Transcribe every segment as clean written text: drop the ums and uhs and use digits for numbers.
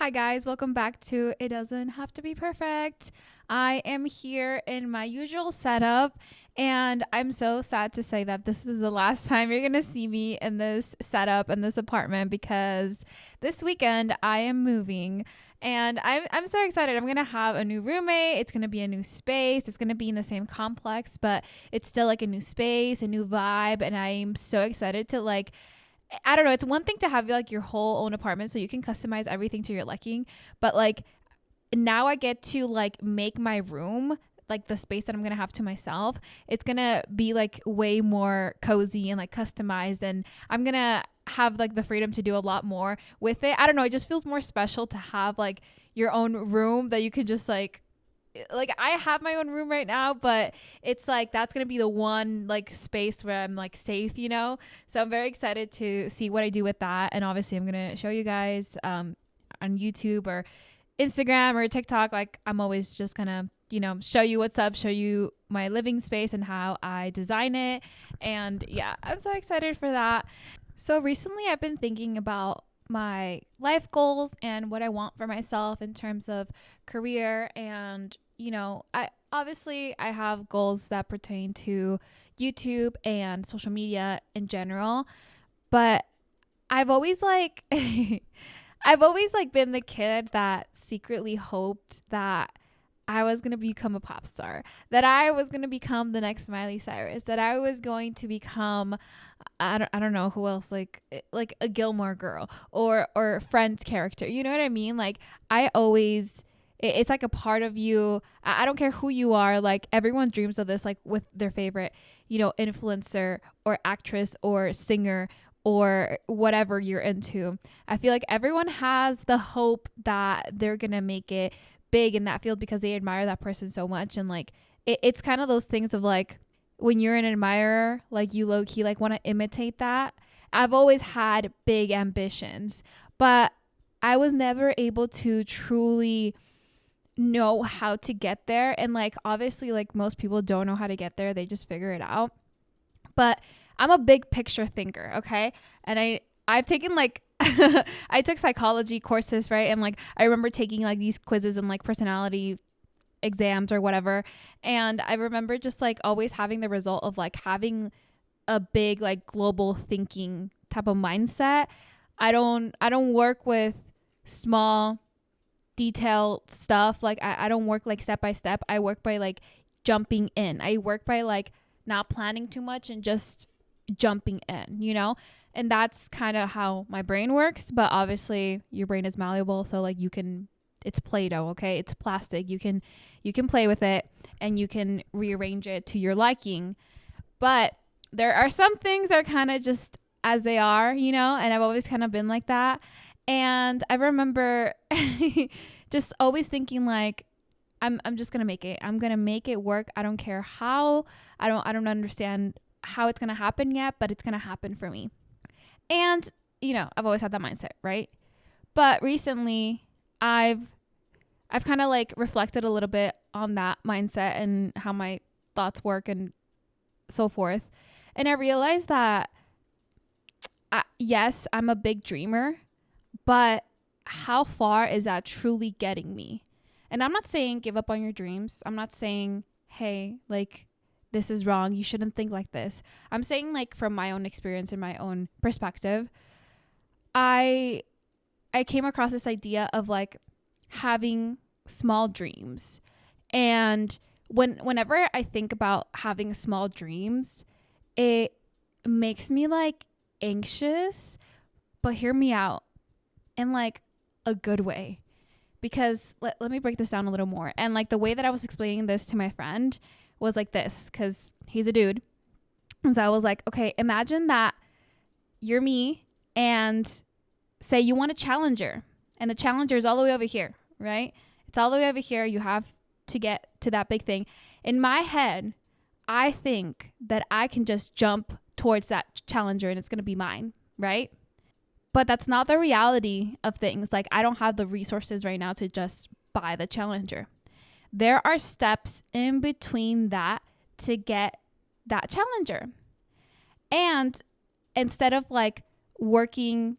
Hi guys, welcome back to It Doesn't Have to Be Perfect. I am here in my usual setup, and I'm so sad to say that this is the last time you're going to see me in this setup in this apartment because this weekend I am moving. And I'm so excited. I'm going to have a new roommate. It's going to be a new space. It's going to be in the same complex, but it's still like a new space, a new vibe. And I'm so excited to I don't know. It's one thing to have like your whole own apartment so you can customize everything to your liking, but like now I get to like make my room like the space that I'm gonna have to myself. It's gonna be like way more cozy and like customized, and I'm gonna have like the freedom to do a lot more with it. I don't know. It just feels more special to have like your own room that you can just like I have my own room right now, but it's like that's gonna be the one like space where I'm like safe, you know. So I'm very excited to see what I do with that, and obviously I'm gonna show you guys on YouTube or Instagram or TikTok. Like I'm always just gonna show you what's up, show you my living space and how I design it, and yeah, I'm so excited for that. So recently I've been thinking about my life goals and what I want for myself in terms of career, and I have goals that pertain to YouTube and social media in general, but I've always like I've always like been the kid that secretly hoped that I was going to become a pop star, that I was going to become the next Miley Cyrus, that I was going to become I don't know who else, like a Gilmore Girl or Friends character. You know what I mean? Like I always it's like a part of you. I don't care who you are. Like everyone dreams of this, like with their favorite, influencer or actress or singer or whatever you're into. I feel like everyone has the hope that they're going to make it big in that field because they admire that person so much. And like, it's kind of those things of like, when you're an admirer, like you low key like want to imitate that. I've always had big ambitions, but I was never able to truly know how to get there. And like, obviously, like most people don't know how to get there. They just figure it out. But I'm a big picture thinker. Okay. And I've taken like, I took psychology courses, right? And like, I remember taking like these quizzes and like personality exams or whatever, and I remember just like always having the result of like having a big like global thinking type of mindset. I don't work with small detailed stuff. Like I don't work like step by step. I work by like jumping in. I work by like not planning too much and just jumping in. And that's kind of how my brain works, but obviously your brain is malleable, so like it's Play-Doh, okay? It's plastic. You can play with it and you can rearrange it to your liking. But there are some things that are kind of just as they are, and I've always kind of been like that. And I remember just always thinking like, I'm just going to make it. I'm going to make it work. I don't care how. I don't understand how it's going to happen yet, but it's going to happen for me. And, I've always had that mindset, right? But recently I've kind of like reflected a little bit on that mindset and how my thoughts work and so forth. And I realized that, yes, I'm a big dreamer, but how far is that truly getting me? And I'm not saying give up on your dreams. I'm not saying, hey, like this is wrong. You shouldn't think like this. I'm saying like from my own experience and my own perspective, I came across this idea of like having small dreams. And whenever I think about having small dreams, it makes me like anxious, but hear me out in like a good way. Because let me break this down a little more. And like the way that I was explaining this to my friend was like this, because he's a dude. And so I was like, okay, imagine that you're me and say you want a Challenger, and the Challenger is all the way over here, right? It's all the way over here. You have to get to that big thing. In my head, I think that I can just jump towards that Challenger and it's going to be mine, right? But that's not the reality of things. Like I don't have the resources right now to just buy the Challenger. There are steps in between that to get that Challenger. And instead of like working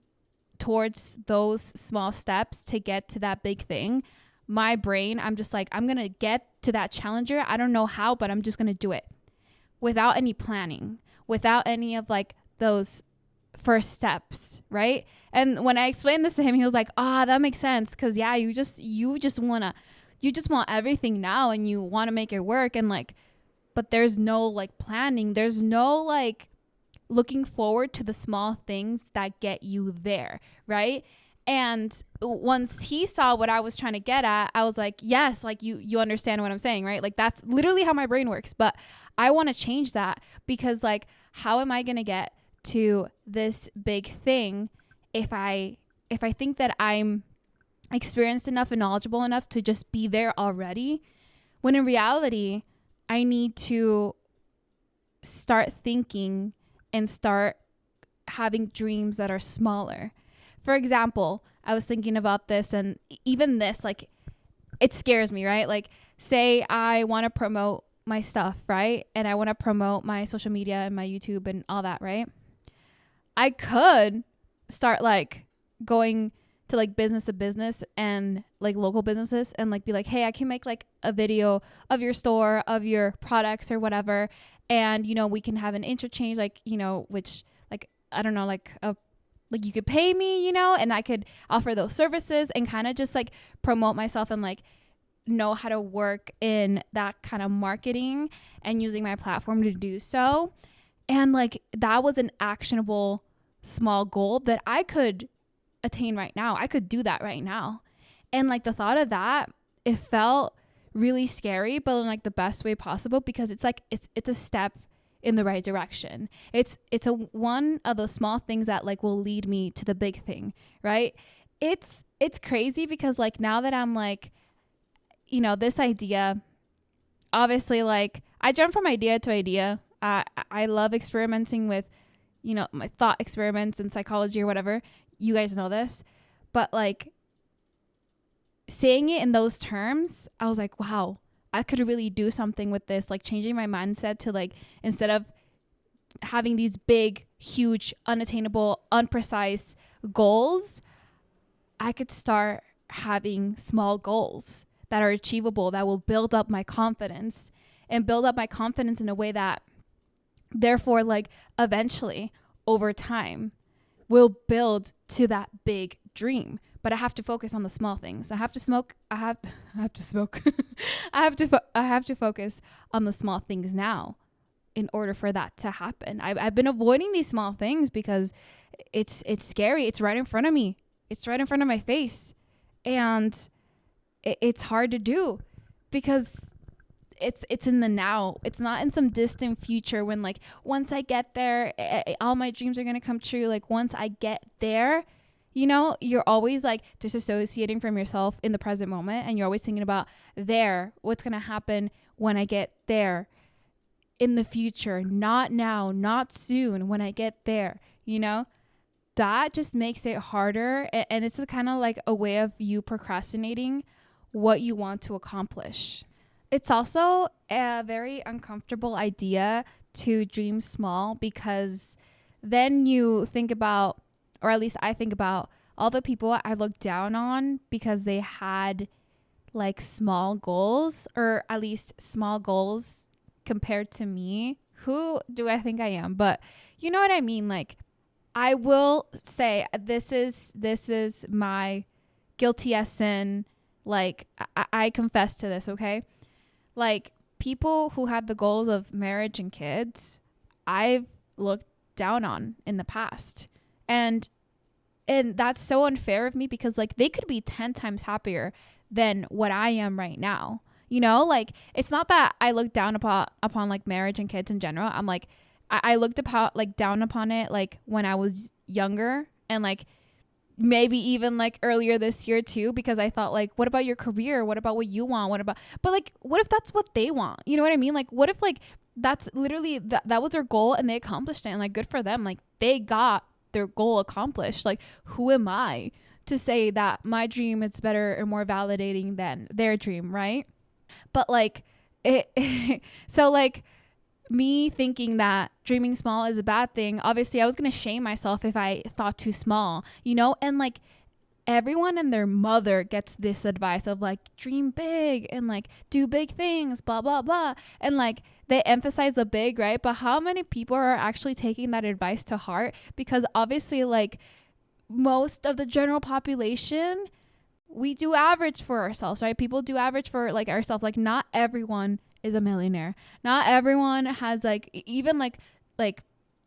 towards those small steps to get to that big thing, my brain, I'm just like, I'm going to get to that challenger. I don't know how, but I'm just going to do it without any planning, without any of like those first steps, right? And when I explained this to him, he was like, that makes sense. Because yeah, you just want everything now, and you want to make it work, and like, but there's no like planning, there's no like looking forward to the small things that get you there, right? And once he saw what I was trying to get at, I was like, yes, like you understand what I'm saying, right? Like that's literally how my brain works. But I want to change that, because like, how am I going to get to this big thing if I think that I'm experienced enough and knowledgeable enough to just be there already, when in reality, I need to start thinking and start having dreams that are smaller. For example, I was thinking about this, and even this, like, it scares me, right? Like, say I want to promote my stuff, right? And I want to promote my social media and my YouTube and all that, right? I could start like going to like business to business and like local businesses and like be like, hey, I can make like a video of your store, of your products or whatever. And, you know, we can have an interchange, like, you know, which like, I don't know, like you could pay me, you know, and I could offer those services and kind of just like promote myself and like know how to work in that kind of marketing and using my platform to do so. And like, that was an actionable small goal that I could attain right now. I could do that right now. And like the thought of that, it felt really scary, but in like the best way possible, because it's like, it's a step in the right direction. It's a one of those small things that like will lead me to the big thing, right? It's crazy, because like now that I'm like, you know, this idea, obviously, like I jump from idea to idea. I love experimenting with, you know, my thought experiments and psychology or whatever. You guys know this. But like saying it in those terms, I was like, wow, I could really do something with this. Like changing my mindset to like, instead of having these big, huge, unattainable, unprecise goals, I could start having small goals that are achievable, that will build up my confidence, and build up my confidence in a way that therefore like eventually over time will build to that big dream. But I have to focus on the small things. I have to smoke. I have to smoke. I have to focus on the small things now in order for that to happen. I've been avoiding these small things because it's scary. It's right in front of me. It's right in front of my face. And it's hard to do because it's in the now. It's not in some distant future when like once I get there, all my dreams are going to come true. Like once I get there, you know, you're always like disassociating from yourself in the present moment. And you're always thinking about what's going to happen when I get there in the future, not now, not soon, when I get there, you know, that just makes it harder. And it's kind of like a way of you procrastinating what you want to accomplish. It's also a very uncomfortable idea to dream small, because then you think about, or at least I think about, all the people I look down on because they had like small goals, or at least small goals compared to me. Who do I think I am? But you know what I mean? Like, I will say this is my guilty as sin. Like, I confess to this, okay? Like, people who had the goals of marriage and kids, I've looked down on in the past. And that's so unfair of me, because like they could be 10 times happier than what I am right now. You know, like it's not that I look down upon like marriage and kids in general. I'm like, I looked down upon it like when I was younger, and like maybe even like earlier this year too, because I thought like, what about your career? What about what you want? But like, what if that's what they want? You know what I mean? Like, what if like that's literally that was their goal and they accomplished it, and like good for them. Like they got their goal accomplished. Like, who am I to say that my dream is better or more validating than their dream, right? But like so like me thinking that dreaming small is a bad thing, obviously I was going to shame myself if I thought too small, you know? And like everyone and their mother gets this advice of like dream big and like do big things, blah, blah, blah. And like they emphasize the big, right? But how many people are actually taking that advice to heart? Because obviously like most of the general population, we do average for ourselves, right? People do average for like ourselves. Like not everyone is a millionaire. Not everyone has like even like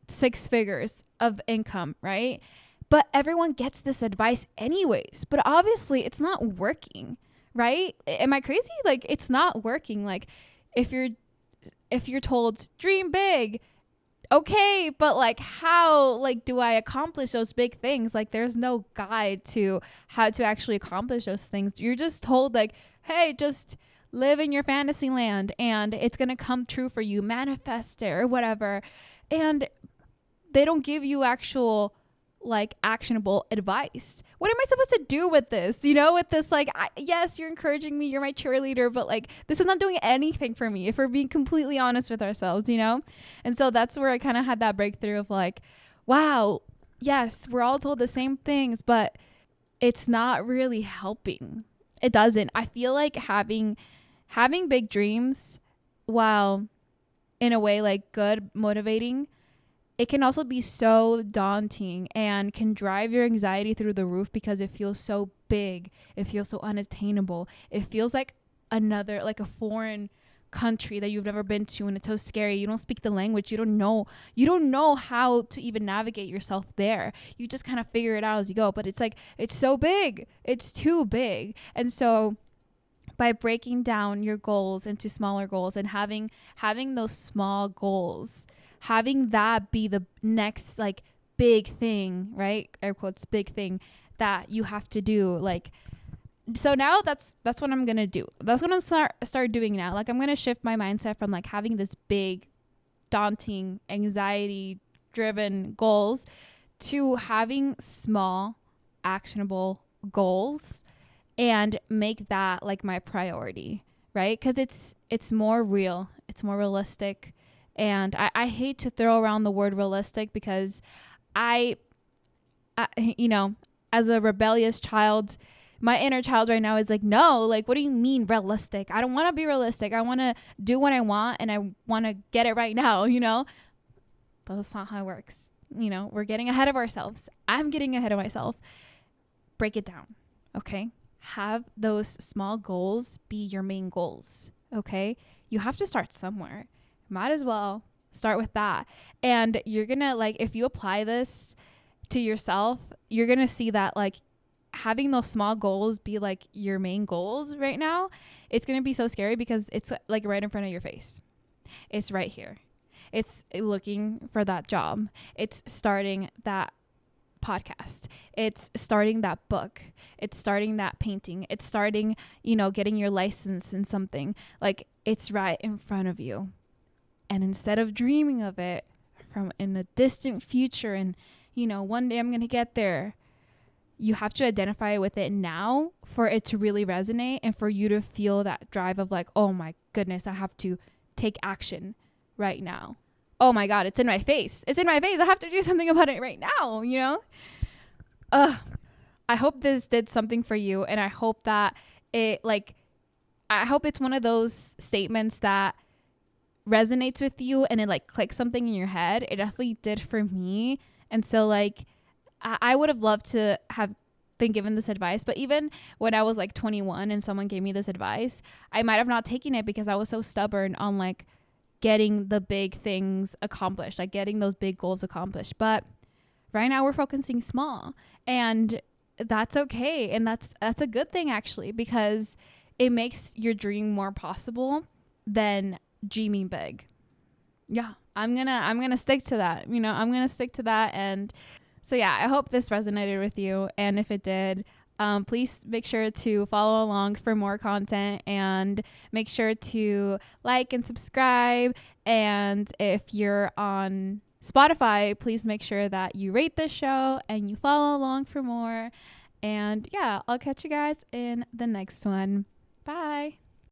6 figures of income, right? But everyone gets this advice anyways. But obviously it's not working, right? Am I crazy? Like it's not working. Like if you're told dream big, okay, but like how like do I accomplish those big things? Like there's no guide to how to actually accomplish those things. You're just told like, hey, just live in your fantasy land and it's going to come true for you, manifest it or whatever. And they don't give you actual like actionable advice. What am I supposed to do with this? You know, with this, like, yes, you're encouraging me, you're my cheerleader, but like, this is not doing anything for me if we're being completely honest with ourselves, you know? And so that's where I kind of had that breakthrough of like, wow, yes, we're all told the same things, but it's not really helping. It doesn't. I feel like having big dreams, while in a way like good, motivating, it can also be so daunting and can drive your anxiety through the roof because it feels so big. It feels so unattainable. It feels like another, like a foreign country that you've never been to, and it's so scary. You don't speak the language. You don't know how to even navigate yourself there. You just kind of figure it out as you go. But it's like, it's so big. It's too big. And so by breaking down your goals into smaller goals and having those small goals, having that be the next like big thing, right? Air quotes, big thing that you have to do. Like, so now that's what I'm going to do. That's what I'm start doing now. Like I'm going to shift my mindset from like having this big, daunting, anxiety driven goals to having small, actionable goals and make that like my priority, right? Because it's more real. It's more realistic. And I hate to throw around the word realistic because I, you know, as a rebellious child, my inner child right now is like, no, like, what do you mean realistic? I don't want to be realistic. I want to do what I want and I want to get it right now, you know? But that's not how it works. You know, we're getting ahead of ourselves. I'm getting ahead of myself. Break it down, okay? Have those small goals be your main goals, okay? You have to start somewhere. Might as well start with that. And you're going to like, if you apply this to yourself, you're going to see that like having those small goals be like your main goals right now, it's going to be so scary because it's like right in front of your face. It's right here. It's looking for that job. It's starting that podcast. It's starting that book. It's starting that painting. It's starting, you know, getting your license in something. Like it's right in front of you. And instead of dreaming of it from in a distant future and, you know, one day I'm going to get there, you have to identify with it now for it to really resonate and for you to feel that drive of like, oh my goodness, I have to take action right now. Oh my God, it's in my face. It's in my face. I have to do something about it right now, you know? I hope this did something for you. And I hope that I hope it's one of those statements that resonates with you and it like clicks something in your head. It definitely did for me. And so like I would have loved to have been given this advice, but even when I was like 21 and someone gave me this advice, I might have not taken it because I was so stubborn on like getting the big things accomplished, like getting those big goals accomplished. But right now we're focusing small, and that's okay. And that's a good thing actually, because it makes your dream more possible than dreaming big. Yeah, I'm gonna stick to that. You know, I'm gonna stick to that. And so yeah, I hope this resonated with you. And if it did, please make sure to follow along for more content and make sure to like and subscribe. And if you're on Spotify, please make sure that you rate this show and you follow along for more. And yeah, I'll catch you guys in the next one. Bye.